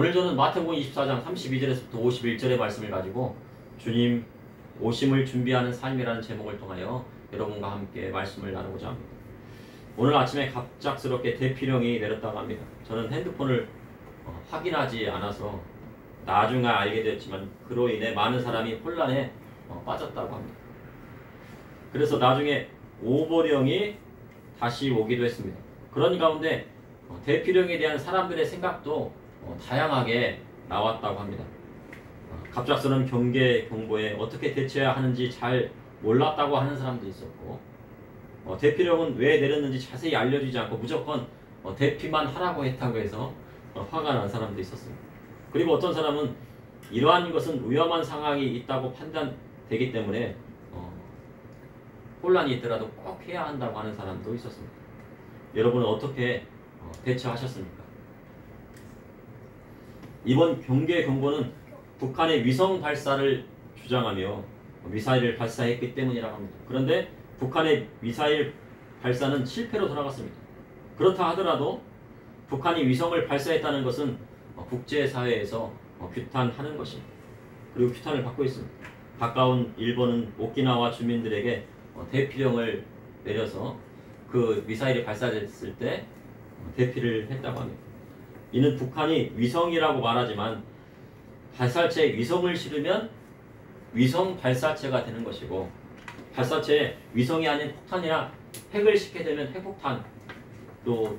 오늘 저는 마태복음 24장 32절에서부터 51절의 말씀을 가지고 주님 오심을 준비하는 삶이라는 제목을 통하여 여러분과 함께 말씀을 나누고자 합니다. 오늘 아침에 갑작스럽게 대피령이 내렸다고 합니다. 저는 핸드폰을 확인하지 않아서 나중에 알게 됐지만 그로 인해 많은 사람이 혼란에 빠졌다고 합니다. 그래서 나중에 오보령이 다시 오기도 했습니다. 그런 가운데 대피령에 대한 사람들의 생각도 다양하게 나왔다고 합니다. 갑작스러운 경계 경보에 어떻게 대처해야 하는지 잘 몰랐다고 하는 사람도 있었고, 대피령은 왜 내렸는지 자세히 알려주지 않고 무조건 대피만 하라고 했다고 해서 화가 난 사람도 있었습니다. 그리고 어떤 사람은 이러한 것은 위험한 상황이 있다고 판단되기 때문에 혼란이 있더라도 꼭 해야 한다고 하는 사람도 있었습니다. 여러분은 어떻게 대처하셨습니까? 이번 경계 경보는 북한의 위성 발사를 주장하며 미사일을 발사했기 때문이라고 합니다. 그런데 북한의 미사일 발사는 실패로 돌아갔습니다. 그렇다 하더라도 북한이 위성을 발사했다는 것은 국제사회에서 규탄하는 것입니다. 그리고 규탄을 받고 있습니다. 가까운 일본은 오키나와 주민들에게 대피령을 내려서 그 미사일이 발사됐을 때 대피를 했다고 합니다. 이는 북한이 위성이라고 말하지만 발사체에 위성을 실으면 위성 발사체가 되는 것이고, 발사체에 위성이 아닌 폭탄이나 핵을 싣게 되면 핵폭탄, 또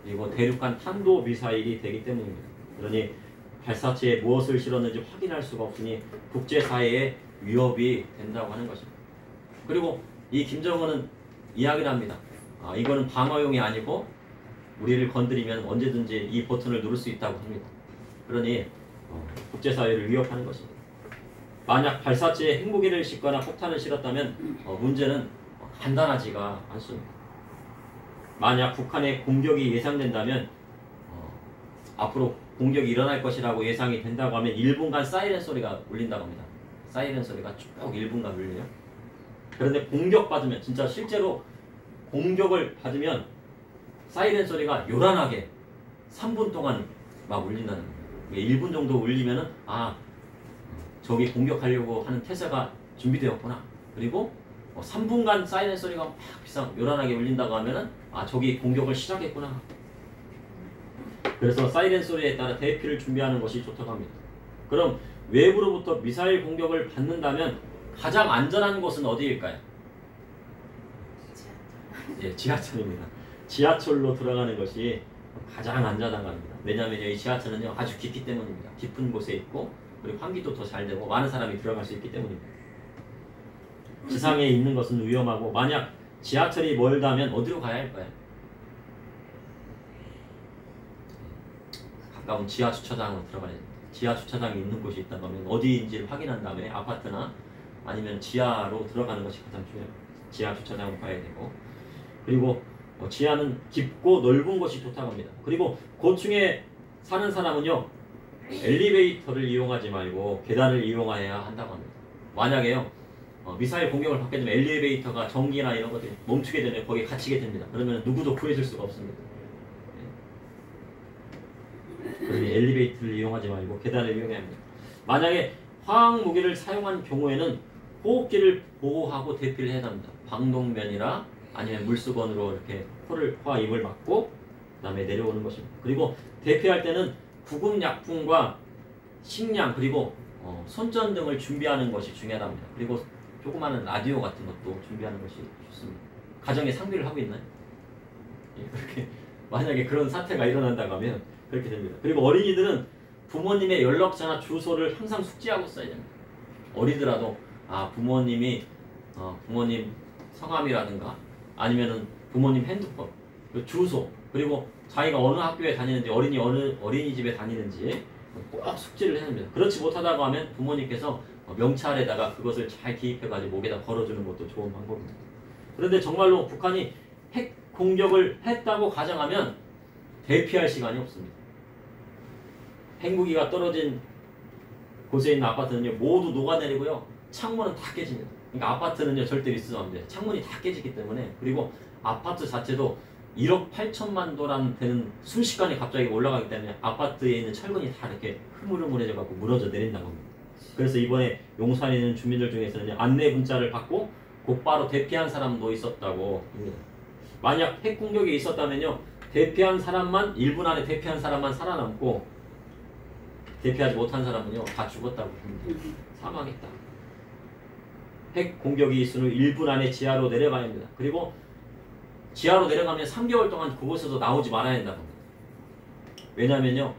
그리고 대륙간 탄도 미사일이 되기 때문입니다. 그러니 발사체에 무엇을 실었는지 확인할 수가 없으니 국제사회에 위협이 된다고 하는 것입니다. 그리고 이 김정은은 이야기를 합니다. 이거는 방어용이 아니고 우리를 건드리면 언제든지 이 버튼을 누를 수 있다고 합니다. 그러니 국제사회를 위협하는 것입니다. 만약 발사체에 핵무기를 싣거나 폭탄을 실었다면 문제는 간단하지가 않습니다. 만약 북한의 공격이 예상된다면 앞으로 공격이 일어날 것이라고 예상이 된다고 하면 1분간 사이렌 소리가 울린다고 합니다. 사이렌 소리가 쭉 1분간 울려요. 그런데 공격받으면, 진짜 실제로 공격을 받으면 사이렌 소리가 요란하게 3분 동안 막 울린다는 거예요. 1분 정도 울리면은 저기 공격하려고 하는 태세가 준비되었구나. 그리고 3분간 사이렌 소리가 막 비상 요란하게 울린다고 하면은 저기 공격을 시작했구나. 그래서 사이렌 소리에 따라 대피를 준비하는 것이 좋다고 합니다. 그럼 외부로부터 미사일 공격을 받는다면 가장 안전한 곳은 어디일까요? 예, 지하철입니다. 지하철로 들어가는 것이 가장 안전하다고 합니다. 왜냐하면 이 지하철은요 아주 깊기 때문입니다. 깊은 곳에 있고 그리고 환기도 더 잘 되고 많은 사람이 들어갈 수 있기 때문입니다. 지상에 있는 것은 위험하고, 만약 지하철이 멀다면 어디로 가야 할까요? 가까운 지하 주차장으로 들어가야 됩니다. 지하 주차장이 있는 곳이 있다고 하면 어디인지를 확인한 다음에 아파트나 아니면 지하로 들어가는 것이 가장 중요합니다. 지하 주차장으로 가야 되고, 그리고 지하는 깊고 넓은 것이 좋다고 합니다. 그리고 고층에 사는 사람은요 엘리베이터를 이용하지 말고 계단을 이용해야 한다고 합니다. 만약에요 미사일 공격을 받게 되면 엘리베이터가 전기나 이런 것들이 멈추게 되면 거기에 갇히게 됩니다. 그러면 누구도 구해줄 수가 없습니다. 그러니 엘리베이터를 이용하지 말고 계단을 이용해야 합니다. 만약에 화학 무기를 사용한 경우에는 호흡기를 보호하고 대피를 해야 합니다. 방독면이나 아니면 물수건으로 이렇게 코와 입을 막고 그 다음에 내려오는 것입니다. 그리고 대피할 때는 구급약품과 식량 그리고 손전등을 준비하는 것이 중요하답니다. 그리고 조그마한 라디오 같은 것도 준비하는 것이 좋습니다. 가정에 상비를 하고 있나요? 그렇게 만약에 그런 사태가 일어난다고 하면 그렇게 됩니다. 그리고 어린이들은 부모님의 연락처나 주소를 항상 숙지하고 써야 됩니다. 어리더라도 부모님 성함이라든가 아니면은 부모님 핸드폰, 주소, 그리고 자기가 어느 학교에 다니는지 어느 어린이집에 다니는지 꼭 숙지를 해야 합니다. 그렇지 못하다고 하면 부모님께서 명찰에다가 그것을 잘 기입해가지고 목에다 걸어주는 것도 좋은 방법입니다. 그런데 정말로 북한이 핵 공격을 했다고 가정하면 대피할 시간이 없습니다. 핵무기가 떨어진 곳에 있는 아파트는요 모두 녹아내리고요 창문은 다 깨집니다. 그러니까 아파트는요 절대 리스크가 안 돼요. 창문이 다 깨지기 때문에. 그리고 아파트 자체도 1억 8천만 도란 되는 순식간에 갑자기 올라가기 때문에 아파트에 있는 철근이 다 이렇게 흐물흐물해져 갖고 무너져 내린다고 합니다. 그래서 이번에 용산에 있는 주민들 중에서는 안내 문자를 받고 곧바로 대피한 사람도 있었다고 합니다. 만약 핵 공격이 있었다면요, 대피한 사람만 1분 안에 대피한 사람만 살아남고 대피하지 못한 사람은요 다 죽었다고 합니다. 사망했다. 핵 공격이 있으면 1분 안에 지하로 내려가야 합니다. 그리고 지하로 내려가면 3개월 동안 그곳에서 나오지 말아야 한다고 합니다. 왜냐면요,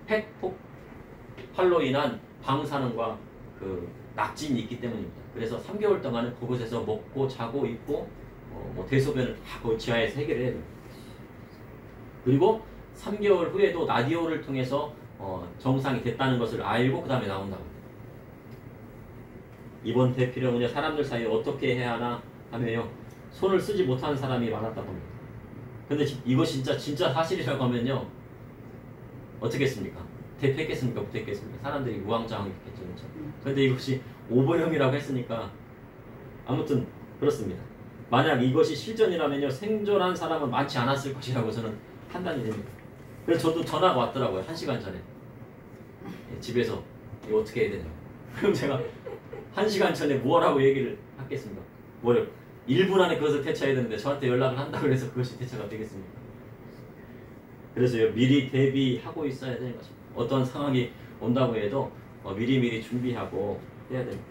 핵폭발로 인한 방사능과 그 낙진이 있기 때문입니다. 그래서 3개월 동안은 그곳에서 먹고 자고 입고 뭐 대소변을 다 그 지하에서 해결해야 됩니다. 그리고 3개월 후에도 라디오를 통해서 정상이 됐다는 것을 알고 그 다음에 나온다고 합니다. 이번 대피령은요, 사람들 사이에 어떻게 해야 하나 하면요, 손을 쓰지 못하는 사람이 많았다고 합니다. 근데 이거 진짜 사실이라고 하면요, 어떻게 했습니까? 대피했겠습니까? 못했겠습니까? 사람들이 우왕좌왕했겠죠. 그렇죠? 근데 이것이 오버형이라고 했으니까 아무튼 그렇습니다. 만약 이것이 실전이라면요, 생존한 사람은 많지 않았을 것이라고 저는 판단이 됩니다. 그래서 저도 전화가 왔더라고요. 1시간 전에. 집에서 이거 어떻게 해야 되냐고. 그럼 제가 1시간 전에 뭐라고 얘기를 하겠습니까? 뭐를 1분 안에 그것을 대처해야 되는데 저한테 연락을 한다고 해서 그것이 대처가 되겠습니까? 그래서 미리 대비하고 있어야 되는 것입니다. 어떤 상황이 온다고 해도 미리미리 준비하고 해야 됩니다.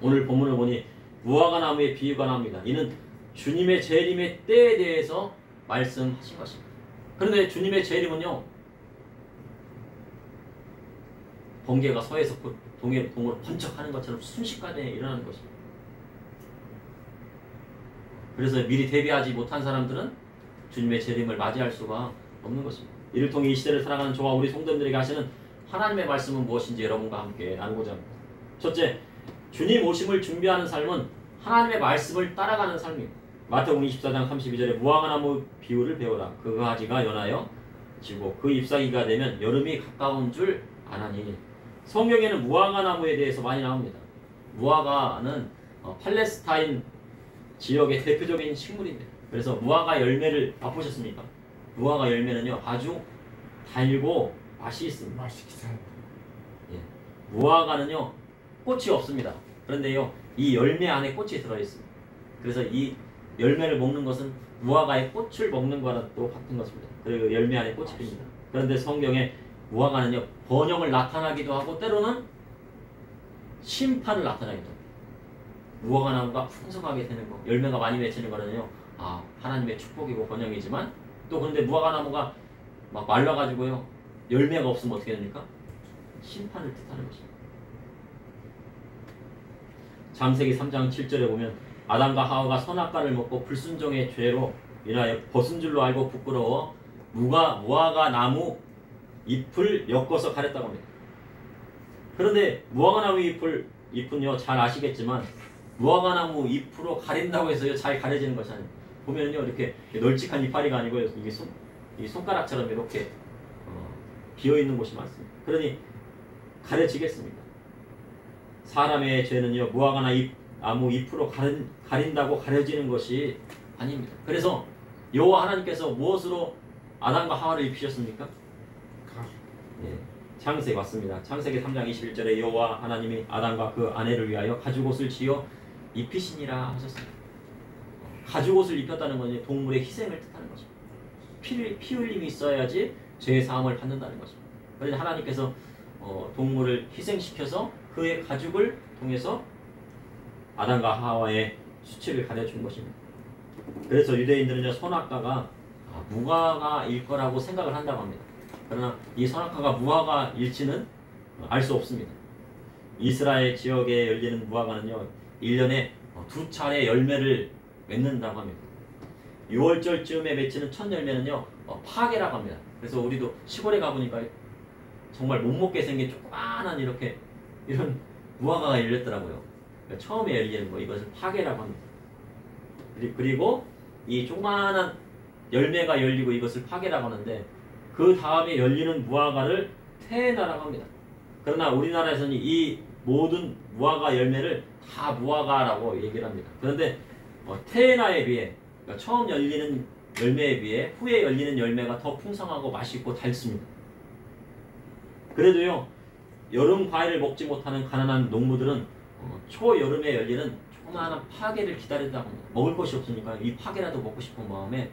오늘 본문을 보니 무화과 나무의 비유가 나옵니다. 이는 주님의 재림의 때에 대해서 말씀하신 것입니다. 그런데 주님의 재림은요, 번개가 서에서 동을 번쩍하는 것처럼 순식간에 일어나는 것입니다. 그래서 미리 대비하지 못한 사람들은 주님의 재림을 맞이할 수가 없는 것입니다. 이를 통해 이 시대를 살아가는 저와 우리 성도들에게 하시는 하나님의 말씀은 무엇인지 여러분과 함께 나누고자 합니다. 첫째, 주님 오심을 준비하는 삶은 하나님의 말씀을 따라가는 삶입니다. 마태복음 24장 32절에 무화과 나무 비유를 배우라. 그 가지가 연하여 지고 그 잎사귀가 되면 여름이 가까운 줄 아나니. 성경에는 무화과 나무에 대해서 많이 나옵니다. 무화과는 팔레스타인 지역의 대표적인 식물입니다. 그래서 무화과 열매를 맛보셨습니까? 무화과 열매는요 아주 달고 맛이 있습니다. 예. 무화과는요 꽃이 없습니다. 그런데요 이 열매 안에 꽃이 들어있습니다. 그래서 이 열매를 먹는 것은 무화과의 꽃을 먹는 거랑 또 같은 것입니다. 그리고 열매 안에 꽃이 핍니다. 그런데 성경에 무화과는요 번영을 나타나기도 하고 때로는 심판을 나타나기도 합니다. 무화과 나무가 풍성하게 되는 거, 열매가 많이 맺히는 거는요 하나님의 축복이고 번영이지만 또 그런데 무화과 나무가 막 말라가지고요 열매가 없으면 어떻게 됩니까? 심판을 뜻하는 것입니다. 창세기 3장 7절에 보면 아담과 하와가 선악과를 먹고 불순종의 죄로 인하여 벗은 줄로 알고 부끄러워 무화과 나무 잎을 엮어서 가렸다고 합니다. 그런데 무화과 나무 잎은요 잘 아시겠지만 무화과 나무 잎으로 가린다고 해서요 잘 가려지는 것이 아닙니다. 보면요 이렇게 널찍한 이파리가 아니고 이게 손가락처럼 이렇게 비어 있는 곳이 많습니다. 그러니 가려지겠습니까? 사람의 죄는요 무화과 나무 잎으로 가린다고 가려지는 것이 아닙니다. 그래서 여호와 하나님께서 무엇으로 아담과 하와를 입히셨습니까? 예, 창세기 맞습니다. 창세기 3장 21절에 여호와 하나님이 아담과 그 아내를 위하여 가죽옷을 지어 입히시니라 하셨습니다. 가죽옷을 입혔다는 것은 동물의 희생을 뜻하는 것입니다. 피 흘림이 있어야지 죄의 사함을 받는다는 것입니다. 그래서 하나님께서 동물을 희생시켜서 그의 가죽을 통해서 아담과 하와의 수치를 가려준 것입니다. 그래서 유대인들은요 선악과가 무화과일 거라고 생각을 한다고 합니다. 그러나 이 선악과가 무화과일지는 알 수 없습니다. 이스라엘 지역에 열리는 무화과는요 1년에 2차례 열매를 맺는다고 합니다. 6월절쯤에 맺히는 첫 열매는요 파게라고 합니다. 그래서 우리도 시골에 가보니까 정말 못 먹게 생긴 조그만한 이런 무화과가 열렸더라고요. 그러니까 처음에 열리는 거 이것을 파게라고 합니다. 그리고 이 조그만한 열매가 열리고 이것을 파게라고 하는데 그 다음에 열리는 무화과를 테에나라고 합니다. 그러나 우리나라에서는 이 모든 무화과 열매를 다 무화과라고 얘기를 합니다. 그런데 테에나에 비해 그러니까 처음 열리는 열매에 비해 후에 열리는 열매가 더 풍성하고 맛있고 달습니다. 그래도요, 여름 과일을 먹지 못하는 가난한 농부들은 초여름에 열리는 조그마한 파게를 기다리다가 먹을 것이 없으니까 이 파게라도 먹고 싶은 마음에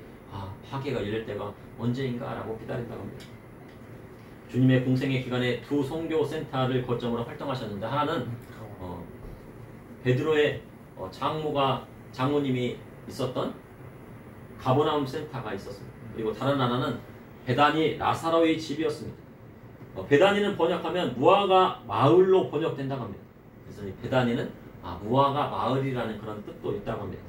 파게가 열릴 때가 언제인가라고 기다린다고 합니다. 주님의 공생의 기간에 두 선교센터를 거점으로 활동하셨는데, 하나는 베드로의 장모님이 있었던 가버나움 센터가 있었습니다. 그리고 다른 하나는 베다니 라사로의 집이었습니다. 베다니는 번역하면 무화과 마을로 번역된다고 합니다. 그래서 이 베다니는 무화과 마을이라는 그런 뜻도 있다고 합니다.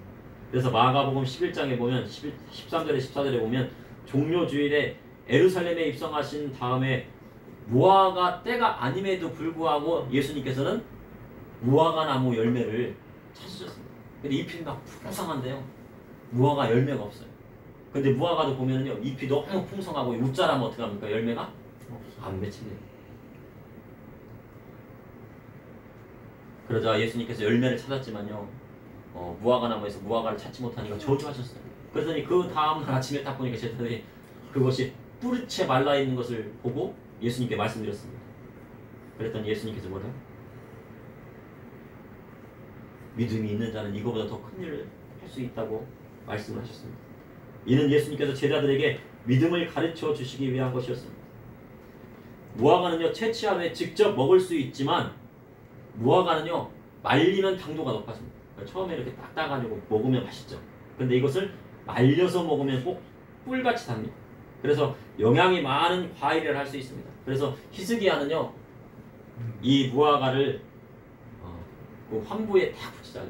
그래서 마가복음 11장에 보면 13절에 14절에 보면 종료주일에 예루살렘에 입성하신 다음에 무화과 때가 아님에도 불구하고 예수님께서는 무화과 나무 열매를 찾으셨습니다. 근데 잎이 막 풍성한데요, 무화과 열매가 없어요. 근데 무화과도 보면은요, 잎이 너무 풍성하고 웃자라면 어떻게 합니까? 열매가 안 맺힙니다. 그러자 예수님께서 열매를 찾았지만요, 무화과 나무에서 무화과를 찾지 못하니까 저주하셨어요. 그랬더니 그 다음날 아침에 딱 보니까 제자들이 그것이 뿌리채 말라 있는 것을 보고 예수님께 말씀드렸습니다. 그랬더니 예수님께서 뭐래요? 믿음이 있는 자는 이거보다 더 큰 일을 할 수 있다고 말씀을 하셨습니다. 이는 예수님께서 제자들에게 믿음을 가르쳐 주시기 위한 것이었습니다. 무화과는요, 채취한 후에 직접 먹을 수 있지만 무화과는요, 말리면 당도가 높아집니다. 그러니까 처음에 이렇게 딱 따가지고 먹으면 맛있죠. 근데 이것을 말려서 먹으면 꼭 꿀같이 답니다. 그래서 영양이 많은 과일을 할 수 있습니다. 그래서 히스기야는요, 이 무화과를 그 환부에 딱 붙이자,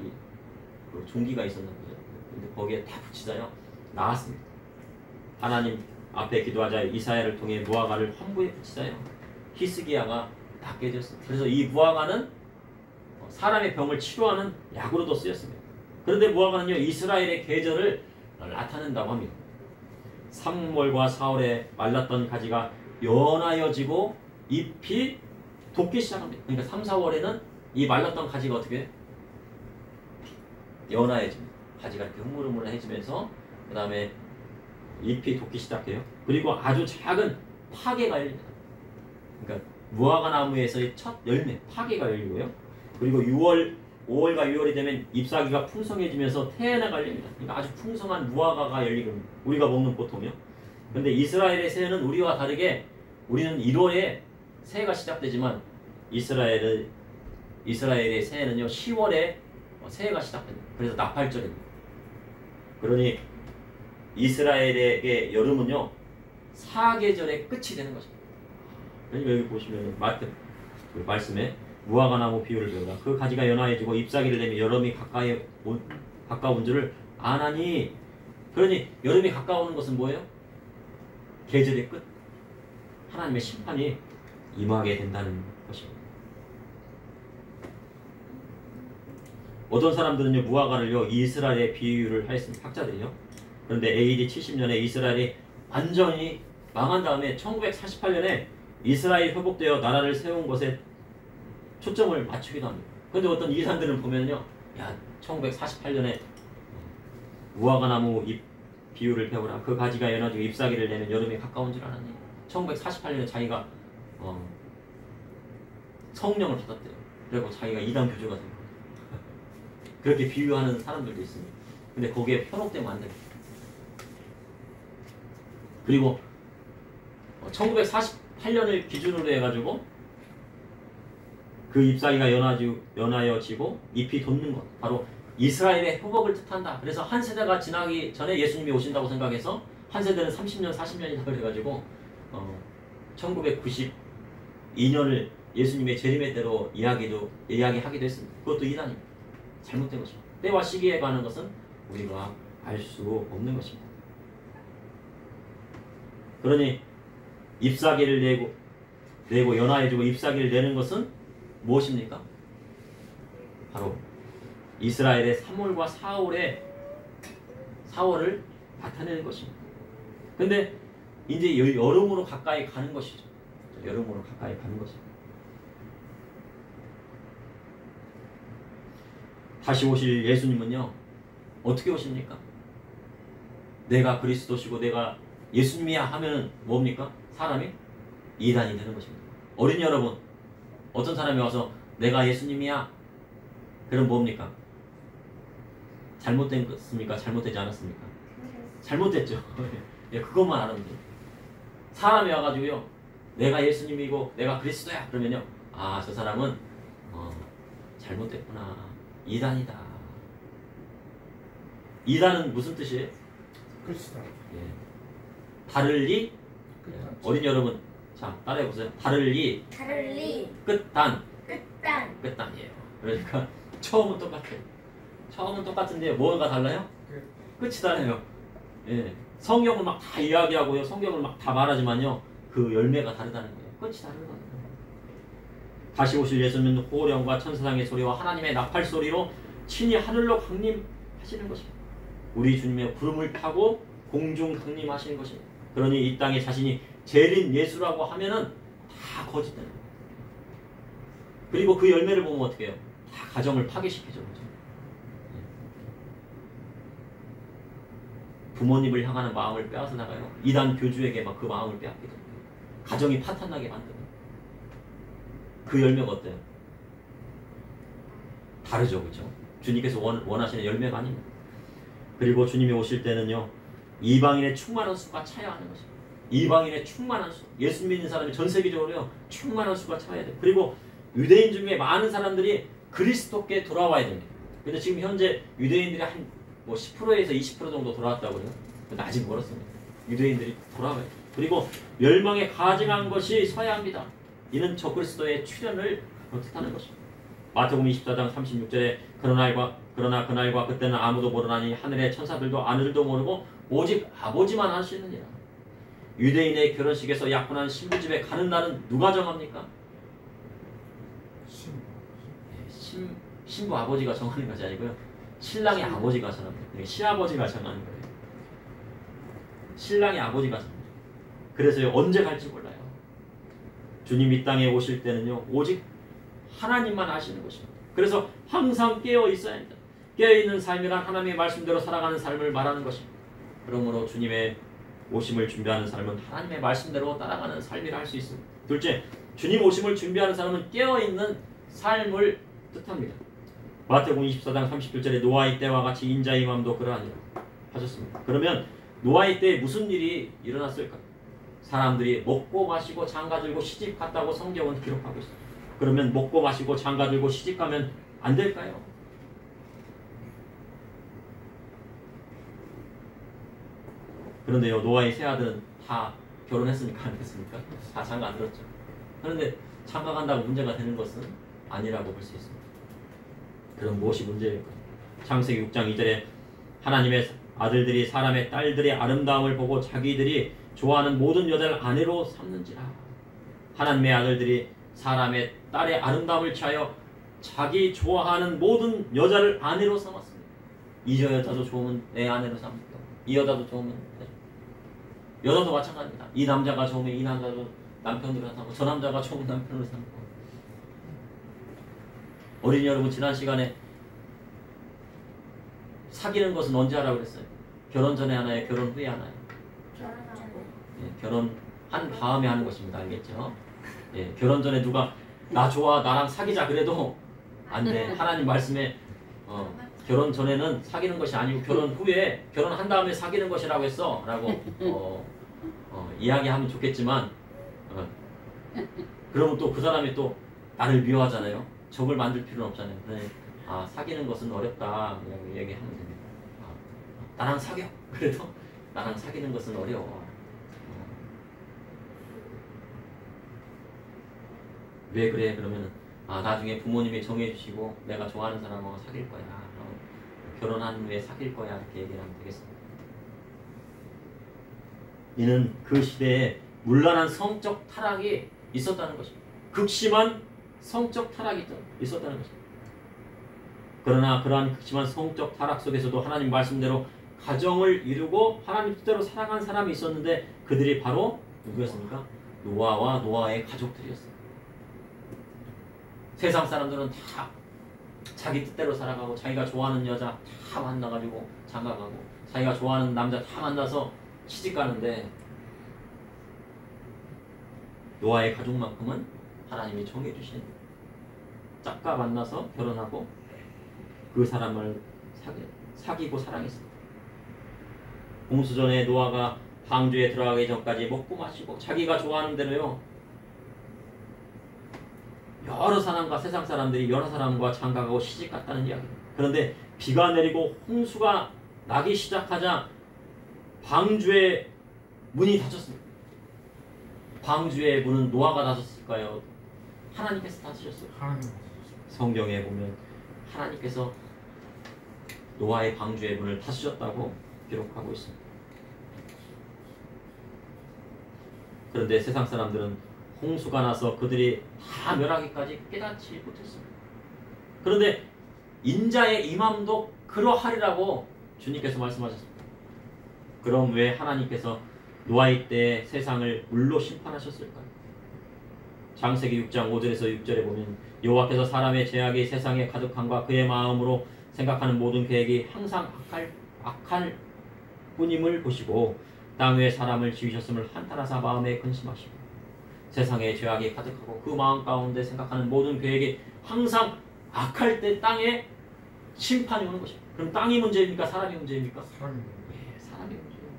그 종기가 있었나 보죠. 근데 거기에 딱 붙이자요, 나았습니다. 하나님 앞에 기도하자 이사야를 통해 무화과를 환부에 붙이자요, 히스기야가 딱 깨졌습니다. 그래서 이 무화과는 사람의 병을 치료하는 약으로도 쓰였습니다. 그런데 무화과는요, 이스라엘의 계절을 나타낸다고 합니다. 3월과 4월에 말랐던 가지가 연하여지고 잎이 돋기 시작합니다. 그러니까 3, 4월에는 이 말랐던 가지가 어떻게 연하해집니다. 가지가 이렇게 흐물흐물해지면서 그 다음에 잎이 돋기 시작해요. 그리고 아주 작은 파게가 열립니다. 그러니까 무화과 나무에서의 첫 열매, 파게가 열리고요. 그리고 5월과 6월이 되면 잎사귀가 풍성해지면서 태에나가 열립니다. 그러니까 아주 풍성한 무화과가 열리고, 우리가 먹는 보통이요. 근데 이스라엘의 새해는 우리와 다르게, 우리는 1월에 새해가 시작되지만 이스라엘의 새해는요, 10월에 새해가 시작됩니다. 그래서 나팔절입니다. 그러니 이스라엘의 여름은요, 사계절의 끝이 되는 것입니다. 그러니까 여기 보시면 말씀에 무화과 나무 비유를 배우다. 그 가지가 연하해지고 잎사귀를 내며 여름이 가까운 줄을 아나니. 그러니 여름이 가까우는 것은 뭐예요? 계절의 끝, 하나님의 심판이 임하게 된다는 것입니다. 어떤 사람들은요, 무화과를요, 이스라엘의 비유를 하였습니다. 학자들이요. 그런데 AD 70년에 이스라엘이 완전히 망한 다음에 1948년에 이스라엘이 회복되어 나라를 세운 것에 초점을 맞추기도 합니다. 그런데 어떤 이사람들은 보면요, 1948년에 무화과 나무 잎 비유를 배우라. 그 가지가 연하지고 잎사귀를 내면 여름이 가까운 줄 알았니? 1948년에 자기가 성령을 받았대요. 그리고 자기가 이단 교주가 된 거예요. 그렇게 비유하는 사람들도 있습니다. 근데 거기에 편혹되면 안 됩니다. 그리고 1948년을 기준으로 해가지고 그 잎사귀가 연하여지고 잎이 돋는 것, 바로 이스라엘의 회복을 뜻한다. 그래서 한 세대가 지나기 전에 예수님이 오신다고 생각해서 한 세대는 30년, 40년이라고 그래가지고 1992년을 예수님의 재림의 때로 이야기하기도 했습니다. 그것도 이단입니다. 잘못된 것입니다. 때와 시기에 관한 것은 우리가 알 수 없는 것입니다. 그러니 잎사귀를 내고 연하해지고 잎사귀를 내는 것은 무엇입니까? 바로 이스라엘의 3월과 4월을 나타내는 것입니다. 근데 이제 여름으로 가까이 가는 것이죠. 여름으로 가까이 가는 것입니다. 다시 오실 예수님은요, 어떻게 오십니까? 내가 그리스도시고 내가 예수님이야 하면 뭡니까? 사람이 이단이 되는 것입니다. 어린이 여러분, 어떤 사람이 와서 내가 예수님이야 그럼 뭡니까? 잘못됐습니까? 잘못되지 않았습니까? 잘못됐죠. 예, 그것만 알면 돼요. 사람이 와가지고요, 내가 예수님이고 내가 그리스도야 그러면요, 아, 저 사람은 잘못됐구나, 이단이다. 이단은 무슨 뜻이에요? 그렇습니다. 예. 다를리. 어린이 여러분, 자 따라해보세요. 다를리 끝단. 끝단이에요. 그러니까 처음은 똑같아요. 처음은 똑같은데 뭐가 달라요? 끝이 달라요. 예. 성경을 막 다 이야기하고요, 성경을 막 다 말하지만요, 그 열매가 다르다는 거예요. 끝이 다른 거예요. 다시 오실 예수님은 호령과 천사장의 소리와 하나님의 나팔 소리로 친히 하늘로 강림하시는 것입니다. 우리 주님의 구름을 타고 공중 강림하시는 것입니다. 그러니 이 땅에 자신이 재림 예수라고 하면은 다 거짓되는 거예요. 그리고 그 열매를 보면 어떻게 해요? 다 가정을 파괴시켜줘. 부모님을 향하는 마음을 빼앗아 나가요. 이단 교주에게 막 그 마음을 빼앗기도 해요. 가정이 파탄나게 만드는. 그 열매가 어때요? 다르죠, 그렇죠? 주님께서 원하시는 열매가 아닙니다. 그리고 주님이 오실 때는요, 이방인의 충만한 수가 차야 하는 것입니다. 이방인의 충만한 수. 예수 믿는 사람이 전 세계적으로요, 충만한 수가 차야 돼요. 그리고 유대인 중에 많은 사람들이 그리스도께 돌아와야 됩니다. 근데 지금 현재 유대인들이 한 10%에서 20% 정도 돌아왔다고 그래요. 근데 아직 멀었습니다. 유대인들이 돌아와요. 그리고 멸망에 가증한 것이 서야 합니다. 이는 적그리스도의 출현을 뜻하는 것입니다. 마태복음 24장 36절에 그러나 그날과 그때는 아무도 모르나니 하늘의 천사들도 아들도 모르고 오직 아버지만 아시느니라. 유대인의 결혼식에서 약혼한 신부집에 가는 날은 누가 정합니까? 신부 아버지가 정하는 것이 아니고요, 신랑의 아버지가 정합니다. 시아버지가 정하는 거예요. 신랑의 아버지가 정합니다. 그래서 언제 갈지 몰라요. 주님 이 땅에 오실 때는요, 오직 하나님만 아시는 것입니다. 그래서 항상 깨어 있어야 합니다. 깨어있는 삶이란 하나님의 말씀대로 살아가는 삶을 말하는 것입니다. 그러므로 주님의 오심을 준비하는 사람은 하나님의 말씀대로 따라가는 삶이라 할 수 있습니다. 둘째, 주님 오심을 준비하는 사람은 깨어있는 삶을 뜻합니다. 마태복음 24장 37절에 노아의 때와 같이 인자의 마음도 그러하니라 하셨습니다. 그러면 노아의 때에 무슨 일이 일어났을까요? 사람들이 먹고 마시고 장가들고 시집갔다고 성경은 기록하고 있습니다. 그러면 먹고 마시고 장가들고 시집가면 안 될까요? 그런데요, 노아의 세 아들은 다 결혼했습니까? 안 했습니까? 다 장가 들었죠. 그런데 장가 간다고 문제가 되는 것은 아니라고 볼 수 있습니다. 그럼 무엇이 문제일까요? 창세기 6장 2절에 하나님의 아들들이 사람의 딸들의 아름다움을 보고 자기들이 좋아하는 모든 여자를 아내로 삼는지라. 하나님의 아들들이 사람의 딸의 아름다움을 취하여 자기 좋아하는 모든 여자를 아내로 삼았습니다. 이 여자도 좋으면 내 아내로 삼고, 이 여자도 좋으면 여자도 마찬가지입니다. 이 남자가 좋으면 이 남자도 남편으로 삼고, 저 남자가 좋으면 남편으로 삼고. 어린이 여러분, 지난 시간에 사귀는 것은 언제 하라고 그랬어요? 결혼 전에 하나요? 결혼 후에 하나요? 예, 결혼한 다음에 하는 것입니다. 알겠죠? 예, 결혼 전에 누가 나 좋아, 나랑 사귀자 그래도 안 돼. 하나님 말씀에 결혼 전에는 사귀는 것이 아니고 결혼 후에, 결혼한 다음에 사귀는 것이라고 했어 라고 이야기하면 좋겠지만, 그러면 또 그 사람이 또 나를 미워하잖아요. 적을 만들 필요는 없잖아요. 사귀는 것은 어렵다 얘기하면 됩니다. 나랑 사겨. 그래도 나랑 사귀는 것은 어려워. 왜 그래? 그러면 나중에 부모님이 정해주시고 내가 좋아하는 사람하고 사귈 거야. 결혼한 후에 사귈 거야. 이렇게 얘기를 하면 되겠습니다. 이는 그 시대에 문란한 성적 타락이 있었다는 것입니다. 극심한 성적 타락이 있었다는 것입니다. 그러나 그러한 극심한 성적 타락 속에서도 하나님 말씀대로 가정을 이루고 하나님 뜻대로 살아간 사람이 있었는데, 그들이 바로 누구였습니까? 노아와 노아의 가족들이었어요. 세상 사람들은 다 자기 뜻대로 살아가고 자기가 좋아하는 여자 다 만나가지고 장가가고 자기가 좋아하는 남자 다 만나서 시집 가는데 노아의 가족만큼은 하나님이 정해주신 짝과 만나서 결혼하고 그 사람을 사귀고 사랑했습니다. 홍수전에 노아가 방주에 들어가기 전까지 먹고 마시고 자기가 좋아하는 대로요 여러 사람과 세상 사람들이 여러 사람과 장가가고 시집 갔다는 이야기입니다. 그런데 비가 내리고 홍수가 나기 시작하자 방주의 문이 닫혔습니다. 방주의 문은 노아가 닫았을까요? 하나님께서 닫으셨어요. 성경에 보면 하나님께서 노아의 방주의 문을 닫으셨다고 기록하고 있습니다. 그런데 세상 사람들은 홍수가 나서 그들이 다 멸하기까지 깨닫지 못했습니다. 그런데 인자의 임함도 그러하리라고 주님께서 말씀하셨습니다. 그럼 왜 하나님께서 노아의 때에 세상을 물로 심판하셨을까요? 창세기 6장 5절에서 6절에 보면 여호와께서 사람의 죄악이 세상에 가득함과 그의 마음으로 생각하는 모든 계획이 항상 악할 뿐임을 보시고 땅 위에 사람을 지으셨음을 한탄하사 마음에 근심하시고 세상에 죄악이 가득하고 그 마음 가운데 생각하는 모든 계획이 항상 악할 때 땅에 심판이 오는 것입니다. 그럼 땅이 문제입니까? 사람이 문제입니까? 네, 사람이 문제예요.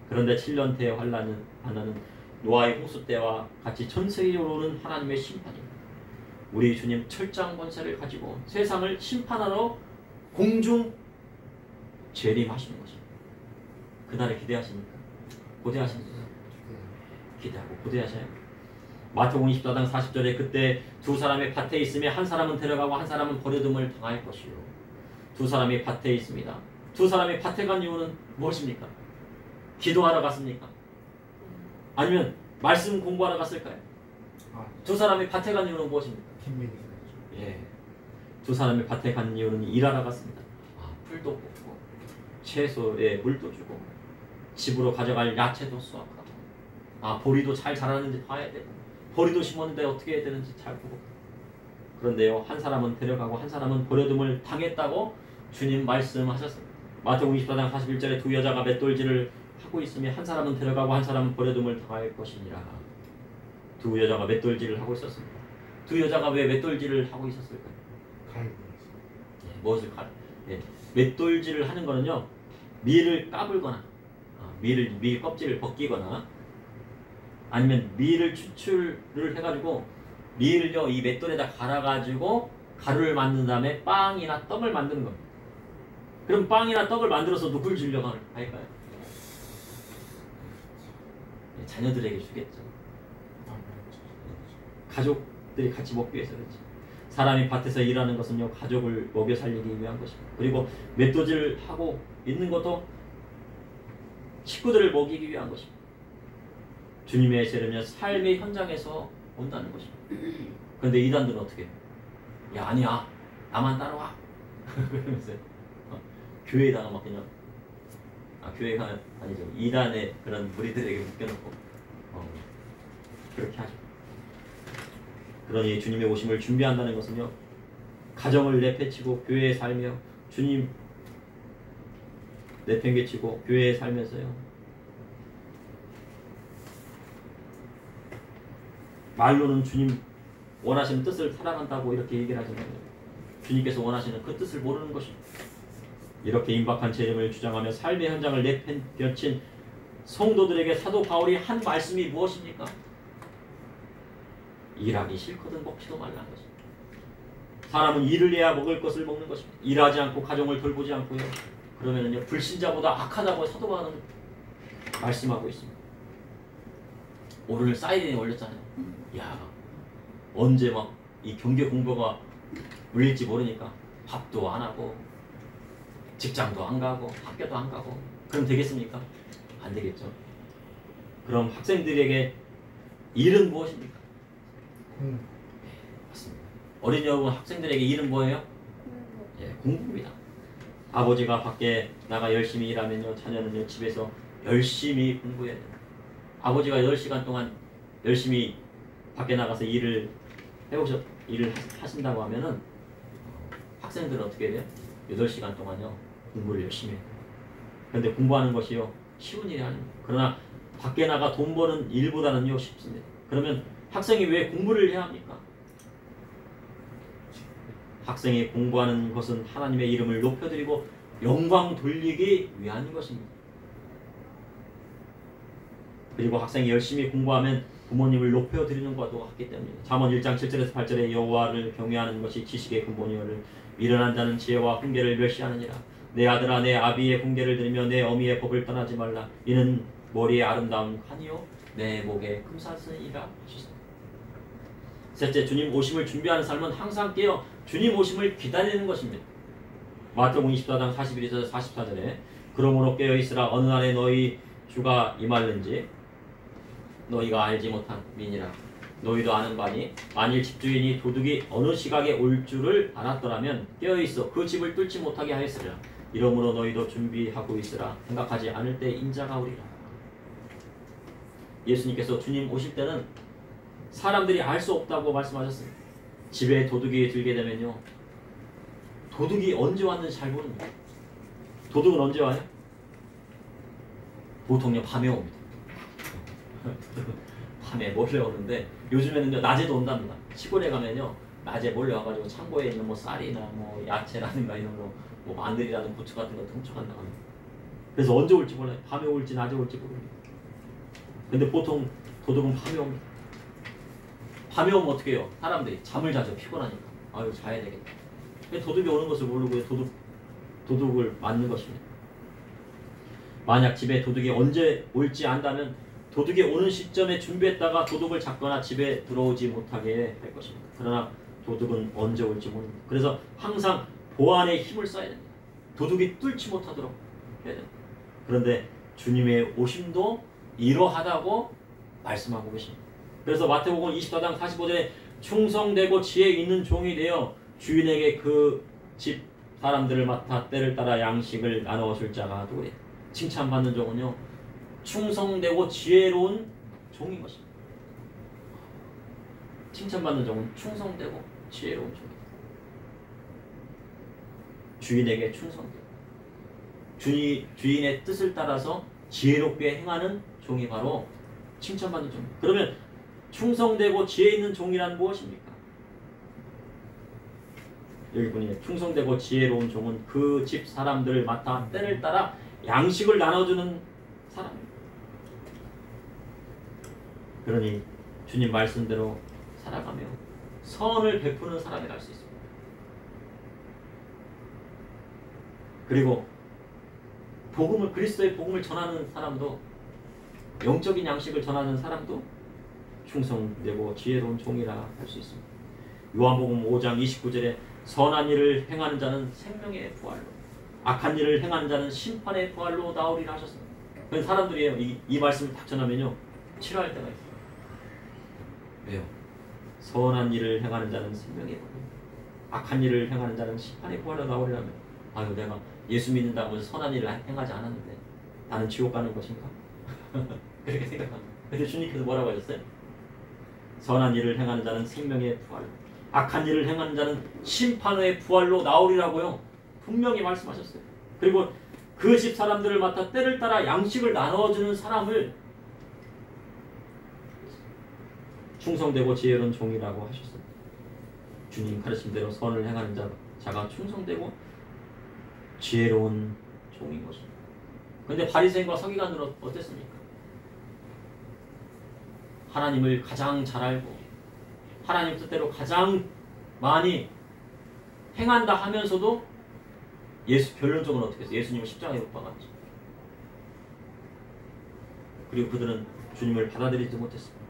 그런데 7년태의 환난은 노아의 홍수 때와 같이 전 세계적으로 오는 하나님의 심판입니다. 우리 주님 철장 권세를 가지고 세상을 심판하러 공중 재림하시는 것입니다. 그날을 기대하십니까? 고대하십니까? 기대하고 고대하셔요. 마태복음 24장 40절에 그때 두 사람이 밭에 있으며 한 사람은 데려가고 한 사람은 버려둠을 당할 것이요. 두 사람이 밭에 있습니다. 두 사람이 밭에 간 이유는 무엇입니까? 기도하러 갔습니까? 아니면 말씀 공부하러 갔을까요? 두 사람이 밭에 간 이유는 무엇입니까? 예. 두 사람이 밭에 간 이유는 일하러 갔습니다. 풀도 뽑고 채소에 물도 주고 집으로 가져갈 야채도 수확하고 보리도 잘 자라는지 봐야 되고 보리도 심었는데 어떻게 해야 되는지 잘 보고 그런데요 한 사람은 데려가고 한 사람은 버려둠을 당했다고 주님 말씀하셨습니다. 마태복음 24장 41절에 두 여자가 맷돌질을 하고 있으며 한 사람은 데려가고 한 사람은 버려둠을 당할 것이니라. 두 여자가 맷돌질을 하고 있었습니다. 두 여자가 왜 맷돌질을 하고 있었을까요? 무엇을 맷돌질을 하는 거는요 밀을 까불거나 밀 껍질을 벗기거나 아니면 밀을 추출을 해가지고 밀을요 이 맷돌에다 갈아가지고 가루를 만든 다음에 빵이나 떡을 만드는 겁니다. 그럼 빵이나 떡을 만들어서 누굴 주려고 할까요? 자녀들에게 주겠죠. 가족들이 같이 먹기 위해서 그렇죠. 사람이 밭에서 일하는 것은요 가족을 먹여 살리기 위한 것입니다. 그리고 맷돌질을 하고 있는 것도 식구들을 먹이기 위한 것입니다. 주님의 세례는 삶의 현장에서 온다는 것입니다. 그런데 이단들은 어떻게 해요? 야 아니야 나만 따라와 그러면서 교회에다가 막 그냥 교회가 아니죠 이단의 그런 무리들에게 묶여놓고 그렇게 하죠. 그러니 주님의 오심을 준비한다는 것은요 가정을 내팽개치고 교회에 살며 주님 내팽개치고 교회에 살면서요 말로는 주님 원하시는 뜻을 살아간다고 이렇게 얘기를 하지만 주님께서 원하시는 그 뜻을 모르는 것입니다. 이렇게 임박한 재림을 주장하며 삶의 현장을 내팽개친 성도들에게 사도 바울이 한 말씀이 무엇입니까? 일하기 싫거든 먹지도 말라는 것입니다. 사람은 일을 해야 먹을 것을 먹는 것입니다. 일하지 않고 가정을 돌보지 않고요. 그러면은요 불신자보다 악하다고 사도 바울은 말씀하고 있습니다. 오늘 사이렌이 올렸잖아요. 야 언제 막 이 경계 공부가 울릴지 모르니까 밥도 안 하고 직장도 안 가고 학교도 안 가고 그럼 되겠습니까? 안 되겠죠. 그럼 학생들에게 일은 무엇입니까? 네, 맞습니다. 어린 여러분 학생들에게 일은 뭐예요? 공부입니다. 아버지가 밖에 나가 열심히 일하면요 자녀는요 집에서 열심히 공부해야 됩니다. 아버지가 8시간 동안 열심히 밖에 나가서 일을 하신다고 하면은 학생들은 어떻게 돼요? 8시간 동안요 공부를 열심히 해요. 그런데 공부하는 것이요 쉬운 일이 아닙니다. 그러나 밖에 나가 돈 버는 일보다는요 쉽습니다. 그러면 학생이 왜 공부를 해야 합니까? 학생이 공부하는 것은 하나님의 이름을 높여드리고 영광 돌리기 위한 것입니다. 그리고 학생이 열심히 공부하면 부모님을 높여드리는 것과 같기 때문입니다. 잠언 1장 7절에서 8절에 여호와를 경외하는 것이 지식의 근본이오를 미련한 자는 지혜와 훈계를 멸시하느니라. 내 아들아 내 아비의 훈계를 들으며 내 어미의 법을 떠나지 말라. 이는 머리에 아름다운 칸이요 내 목에 금사슬이라 하셨습니다. 셋째, 주님 오심을 준비하는 삶은 항상 깨어 주님 오심을 기다리는 것입니다. 마태복음 24장 41에서 44절에 그러므로 깨어 있으라. 어느 날에 너희 주가 임할는지 너희가 알지 못한 민이라. 너희도 아는 바니 만일 집주인이 도둑이 어느 시각에 올 줄을 알았더라면 깨어 있어 그 집을 뚫지 못하게 하였으리라. 이러므로 너희도 준비하고 있으라. 생각하지 않을 때 인자가 오리라. 예수님께서 주님 오실 때는 사람들이 알 수 없다고 말씀하셨습니다. 집에 도둑이 들게 되면요 도둑이 언제 왔는지 잘 모릅니다. 도둑은 언제 와요? 보통요 밤에 옵니다. 밤에 몰래 오는데 요즘에는요 낮에도 온답니다. 시골에 가면요 낮에 몰래 와가지고 창고에 있는 뭐 쌀이나 뭐 야채라든가 이런 거 뭐 마늘이라든가 고추 같은 거 훔쳐간다고 합니다. 그래서 언제 올지 몰라요. 밤에 올지 낮에 올지 모릅니다. 근데 보통 도둑은 밤에 옵니다. 밤에 오면 어떻게 해요? 사람들이 잠을 자죠. 피곤하니까. 아유 자야 되겠다. 도둑이 오는 것을 모르고 도둑을 맞는 것입니다. 만약 집에 도둑이 언제 올지 안다면 도둑이 오는 시점에 준비했다가 도둑을 잡거나 집에 들어오지 못하게 할 것입니다. 그러나 도둑은 언제 올지 모릅니다. 그래서 항상 보안에 힘을 써야 됩니다. 도둑이 뚫지 못하도록 해야 됩니다. 그런데 주님의 오심도 이러하다고 말씀하고 계십니다. 그래서 마태복음 24장 45절에 충성되고 지혜 있는 종이 되어 주인에게 그 집 사람들을 맡아 때를 따라 양식을 나누어 줄 자가 누구냐. 칭찬받는 종은요 충성되고 지혜로운 종인 것입니다. 칭찬받는 종은 충성되고 지혜로운 종입니다. 주인에게 충성되고 주인의 뜻을 따라서 지혜롭게 행하는 종이 바로 칭찬받는 종입니다. 그러면 충성되고 지혜 있는 종이란 무엇입니까? 여기 보니 충성되고 지혜로운 종은 그 집 사람들을 맡아 때를 따라 양식을 나눠주는 사람입니다. 그러니 주님 말씀대로 살아가며 선을 베푸는 사람이 될 수 있습니다. 그리고 그리스도의 복음을 전하는 사람도 영적인 양식을 전하는 사람도 충성되고 지혜로운 종이라 할 수 있습니다. 요한복음 5장 29절에 선한 일을 행하는 자는 생명의 부활로 악한 일을 행하는 자는 심판의 부활로 나오리라 하셨습니다. 그래서 사람들이 이 말씀을 딱 전하면요 싫어할 때가 있어요. 왜요? 선한 일을 행하는 자는 생명의 부활로 악한 일을 행하는 자는 심판의 부활로 나오리라면 아유 내가 예수 믿는다고 해서 선한 일을 행하지 않았는데 나는 지옥 가는 것인가? 그렇게 생각합니다. 근데 주님께서 뭐라고 하셨어요? 선한 일을 행하는 자는 생명의 부활로 악한 일을 행하는 자는 심판의 부활로 나오리라고요 분명히 말씀하셨어요. 그리고 그 집 사람들을 맡아 때를 따라 양식을 나눠주는 사람을 충성되고 지혜로운 종이라고 하셨습니다. 주님 가르침대로 선을 행하는 자가 충성되고 지혜로운 종인 것입니다. 그런데 바리새인과 서기관들은 어땠습니까? 하나님을 가장 잘 알고 하나님 뜻대로 가장 많이 행한다 하면서도 결론적으로 어떻게 했어요? 예수님을 십자가에 못 박았죠. 그리고 그들은 주님을 받아들이지 못했습니다.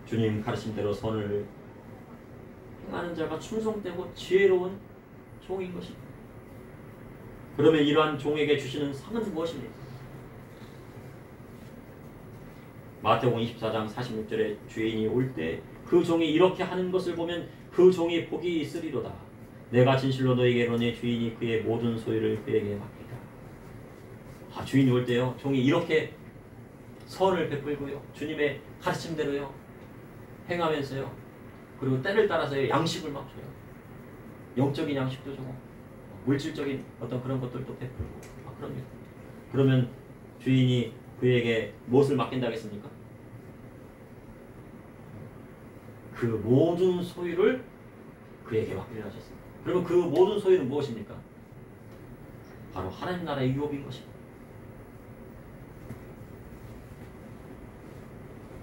주님 가르침대로 선을 행하는 자가 충성되고 지혜로운 종인 것입니다. 그러면 이러한 종에게 주시는 상은 무엇입니까? 마태복음 24장 46절에 주인이 올 때 그 종이 이렇게 하는 것을 보면 그 종이 복이 있으리로다. 내가 진실로 너희에게 이르노니 주인이 그의 모든 소유를 그에게 맡기라. 주인이 올 때요 종이 이렇게 선을 베풀고요 주님의 가르침대로요 행하면서요 그리고 때를 따라서 양식을 막 줘요. 영적인 양식도 주고 물질적인 어떤 그런 것들도 베풀고 막 그럽니다. 그러면 주인이 그에게 무엇을 맡긴다겠습니까? 그 모든 소유를 그에게 맡기려 하셨습니다. 그러면 그 모든 소유는 무엇입니까? 바로 하나님 나라의 유업인 것입니다.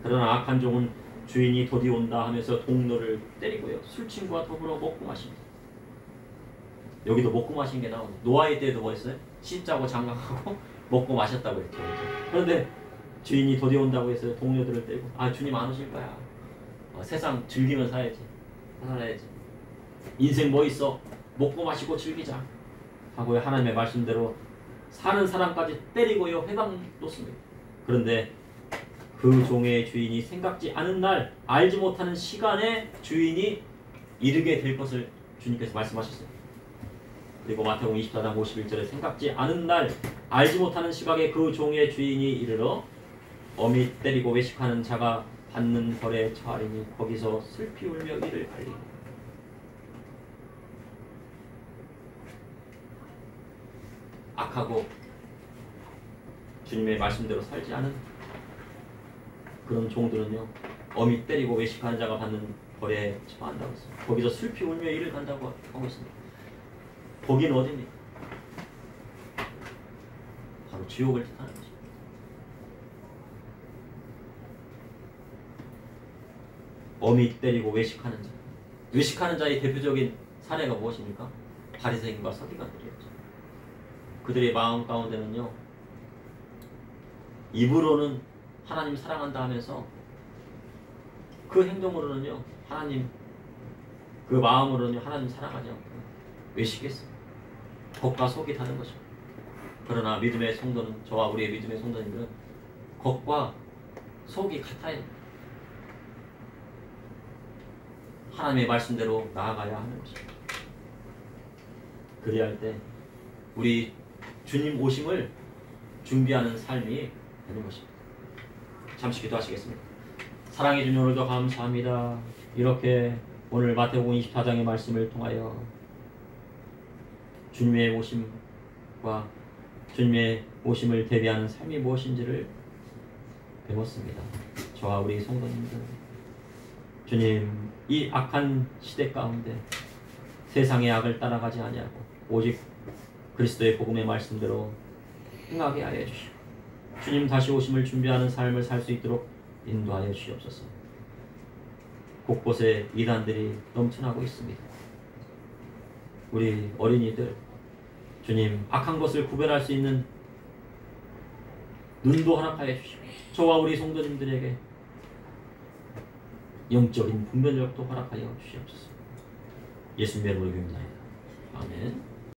그러나 악한 종은 주인이 도디 온다 하면서 동료를 때리고요. 술친구와 더불어 먹고 마십니다. 여기도 먹고 마신 게 나오네. 노아의 때도 뭐였어요? 씻자고 장가가고 먹고 마셨다고 했죠. 그런데 주인이 도디 온다고 해서 동료들을 때리고 아 주님 안 오실 거야. 세상 즐기면 살아야지. 인생 뭐 있어? 먹고 마시고 즐기자. 하고 하나님의 말씀대로 사는 사람까지 때리고요. 회방 놓습니다. 그런데 그 종의 주인이 생각지 않은 날 알지 못하는 시간에 주인이 이르게 될 것을 주님께서 말씀하셨어요. 그리고 마태복음 24장 51절에 생각지 않은 날 알지 못하는 시각에 그 종의 주인이 이르러 어미 때리고 외식하는 자가 받는 벌에 처하리니 거기서 슬피 울며 이를 갈리니. 악하고 주님의 말씀대로 살지 않은 그런 종들은요 어미 때리고 외식하는 자가 받는 벌에 처한다고 했어요. 거기서 슬피 울며 이를 간다고 하고 있습니다. 거긴 어디입니까? 바로 지옥을 뜻하는 것입니다. 어미 때리고 외식하는 자. 외식하는 자의 대표적인 사례가 무엇입니까? 바리새인과 서기관들이었죠. 그들의 마음 가운데는요 입으로는 하나님 사랑한다 하면서 그 행동으로는요 하나님 그 마음으로는요 하나님 사랑하지 않고 외식했어요. 겉과 속이 다른 것입니다. 그러나 믿음의 성도는 저와 우리의 믿음의 성도님들은 겉과 속이 같아요. 하나님의 말씀대로 나아가야 하는 것입니다. 그리할 때 우리 주님 오심을 준비하는 삶이 되는 것입니다. 잠시 기도하시겠습니다. 사랑해 주님 오늘도 감사합니다. 이렇게 오늘 마태복음 24장의 말씀을 통하여 주님의 오심과 주님의 오심을 대비하는 삶이 무엇인지를 배웠습니다. 저와 우리 성도님들 주님 이 악한 시대 가운데 세상의 악을 따라가지 아니하고 오직 그리스도의 복음의 말씀대로 행하게 하여 주시고 주님 다시 오심을 준비하는 삶을 살 수 있도록 인도하여 주시옵소서. 곳곳에 이단들이 넘쳐나고 있습니다. 우리 어린이들 주님 악한 것을 구별할 수 있는 눈도 허락하여 주시고 저와 우리 성도님들에게 영적인 분별력도 허락하여 주시옵소서. 예수님의 이름으로 기도합니다. 아멘.